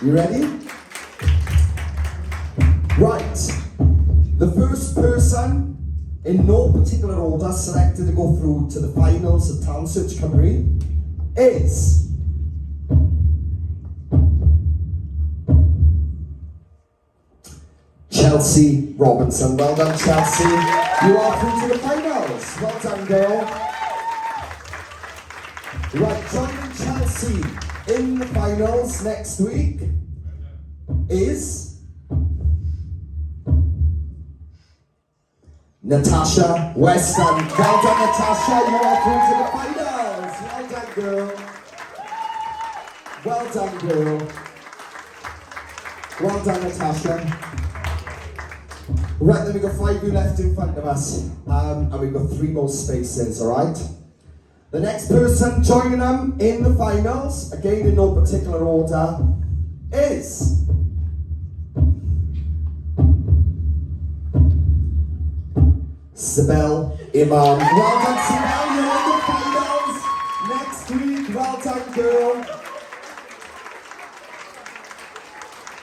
You ready? Right. The first person, in no particular order, selected to go through to the finals of Talent Search Cymru is Chelsea Robinson. Well done, Chelsea. You are through to the finals. Well done, girl. Right, joining Chelsea in the finals next week is Natasha Weston. Well done, Natasha. You are through to the finals. Well done, girl. Well done, girl. Well done, Natasha. Right, then we've got 5 of you left in front of us, and we've got 3 more spaces, alright? The next person joining them in the finals, again in no particular order, is Sibel Imam. Well done, Sibel, you're in the finals next week. Well done, girl.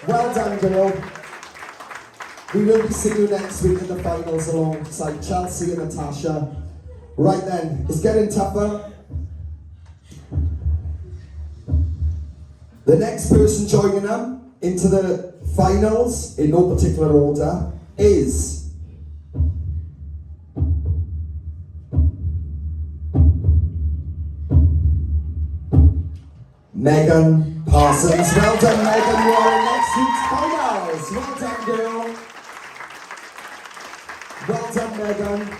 Well done, girl. We will be seeing you next week in the finals alongside Chelsea and Natasha. Right then, it's getting tougher. The next person joining them into the finals, in no particular order, is Megan Parsons. Well done, Megan. You are in next week's finals. Well done, girl. Well done, Megan.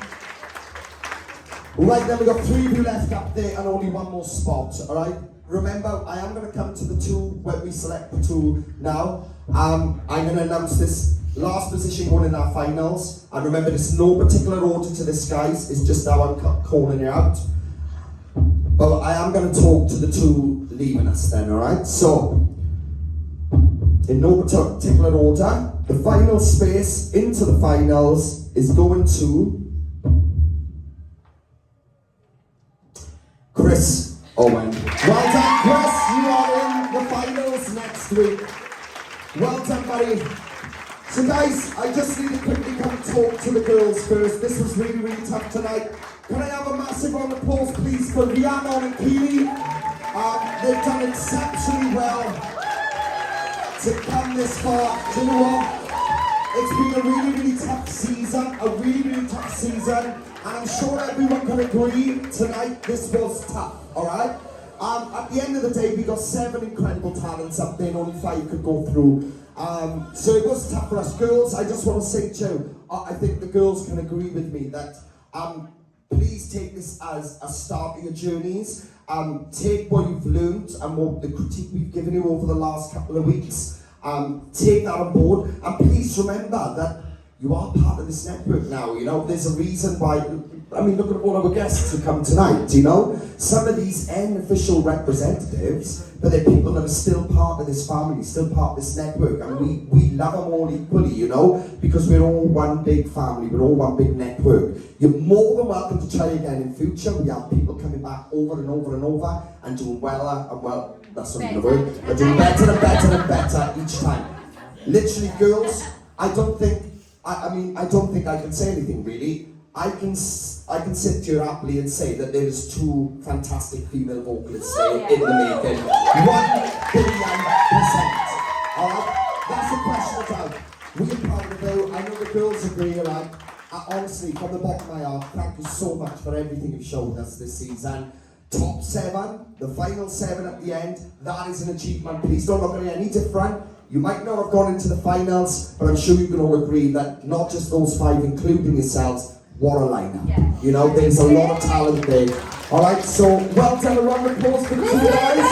Right then, we've got 3 of you left up there and only 1 more spot, alright? Remember, I am going to come to the 2 when we select the 2 now. I'm going to announce this last position going in our finals. And remember, there's no particular order to this, guys. It's just how I'm calling it out. But I am going to talk to the 2 leaving us then, alright? So, in no particular order, the final space into the finals is going to Chris Owen. Well done, Chris. You are in the finals next week. Well done, buddy. So guys, I just need to quickly come and talk to the girls first. This was really, really tough tonight. Can I have a massive round of applause, please, for Rihanna and Keely? They've done exceptionally well to come this far. Do you know what? It's been a really, really tough season. And I'm sure everyone can agree tonight this was tough, alright? At the end of the day, we got 7 incredible talents up there and only 5 could go through. So it was tough for us. Girls, I just want to say to you, I think the girls can agree with me that please take this as a start of your journeys. Take what you've learned and what the critique we've given you over the last couple of weeks. Take that on board, and please remember that you are part of this network now. You know, there's a reason why. I mean, look at all our guests who come tonight. You know, some of these unofficial representatives, but they're people that are still part of this family, still part of this network, and we love them all equally. You know, because we're all one big family, we're all one big network. You're more than welcome to try again in future. We have people coming back over and over and over and doing well and well. That's not the word. They're doing better and better and better each time. Literally, girls, I don't think I can say anything really. I can sit here happily and say that there is 2 fantastic female vocalists there in the making. 1 billion %. Alright? That's the question of time. We're proud of you. I know the girls agree, alright? Honestly, from the bottom of my heart, thank you so much for everything you've shown us this season. Top 7, the final 7 at the end, that is an achievement. Please don't look at it any different. You might not have gone into the finals, but I'm sure you can all agree that not just those 5, including yourselves, what a lineup. Yeah. You know, there's a lot of talent there. Alright, so well done, a round of applause for the 2 guys.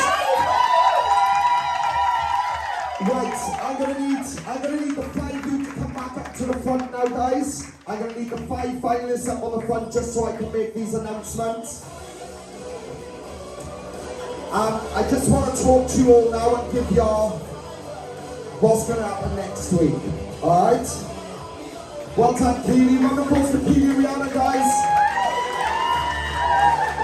Right, I'm gonna need the 5 of you to come back up to the front now, guys. I'm gonna need the 5 finalists up on the front just so I can make these announcements. I just want to talk to you all now and give y'all what's going to happen next week. Alright? Well done, Keely. Round of applause for Keely and Rihanna, guys.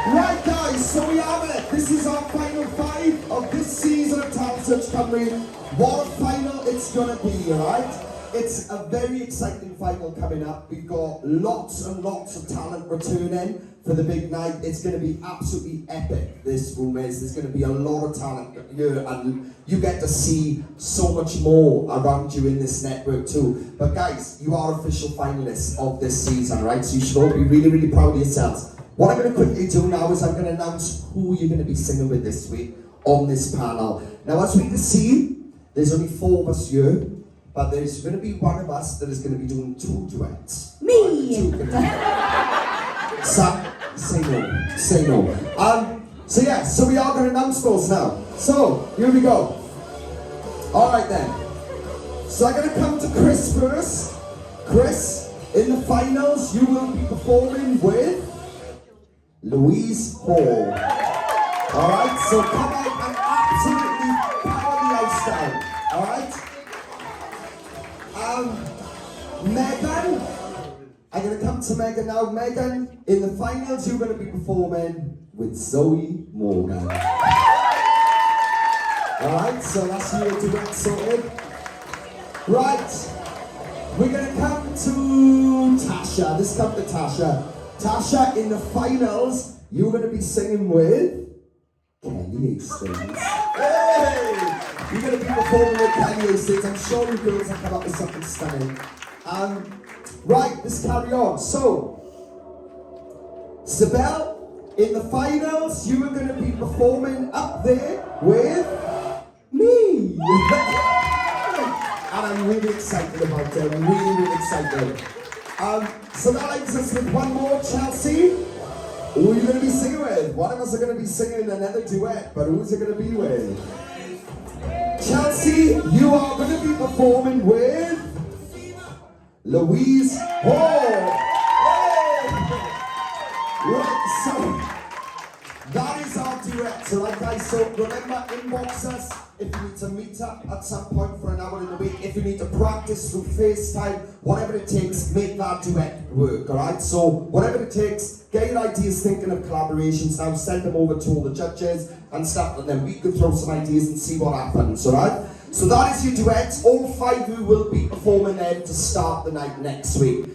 Right, guys, so we have it. This is our final 5 of this season of Talent Search Cymru. What a final it's gonna be, alright? It's a very exciting final coming up. We've got lots and lots of talent returning for the big night. It's going to be absolutely epic, this room is. There's going to be a lot of talent here, and you get to see so much more around you in this network too. But guys, you are official finalists of this season, right? So you should all be really, really proud of yourselves. What I'm going to quickly do now is I'm going to announce who you're going to be singing with this week on this panel. Now, as we can see, there's only 4 of us here. But there's going to be one of us that is going to be doing 2 duets. Me! Say no. Say no. So we are going to announce those now. So, here we go. Alright then. So I'm going to come to Chris first. Chris, in the finals, you will be performing with Louise Hall. Alright, so come out and absolutely power the house down. Alright? Megan, I'm going to come to Megan now. Megan, in the finals, you're going to be performing with Zoe Morgan. Alright, so that's your duet sorted. Right, we're going to come to Tasha. Let's come to Tasha. Tasha, in the finals, you're going to be singing with Kelly Hastings. Hey! You're going to be performing with Kelly Hastings. I'm sure you girls have come up with something stunning. Right, let's carry on. So, Sibel, in the finals, you are going to be performing up there with me. And I'm really excited about it. I'm really, really excited. So that leaves us with one more, Chelsea. Who are you going to be singing with? One of us are going to be singing another duet, but who's it going to be with? Chelsea, you are going to be performing with Louise Hall. Right, so that is our duet. So like guys, so remember, inbox us if you need to meet up at some point for an hour in the week. If you need to practice through FaceTime, whatever it takes, make that duet work, alright? So whatever it takes, get your ideas thinking of collaborations now, send them over to all the judges and stuff, and then we can throw some ideas and see what happens, alright? So that is your duets. All 5 of you will be performing them to start the night next week.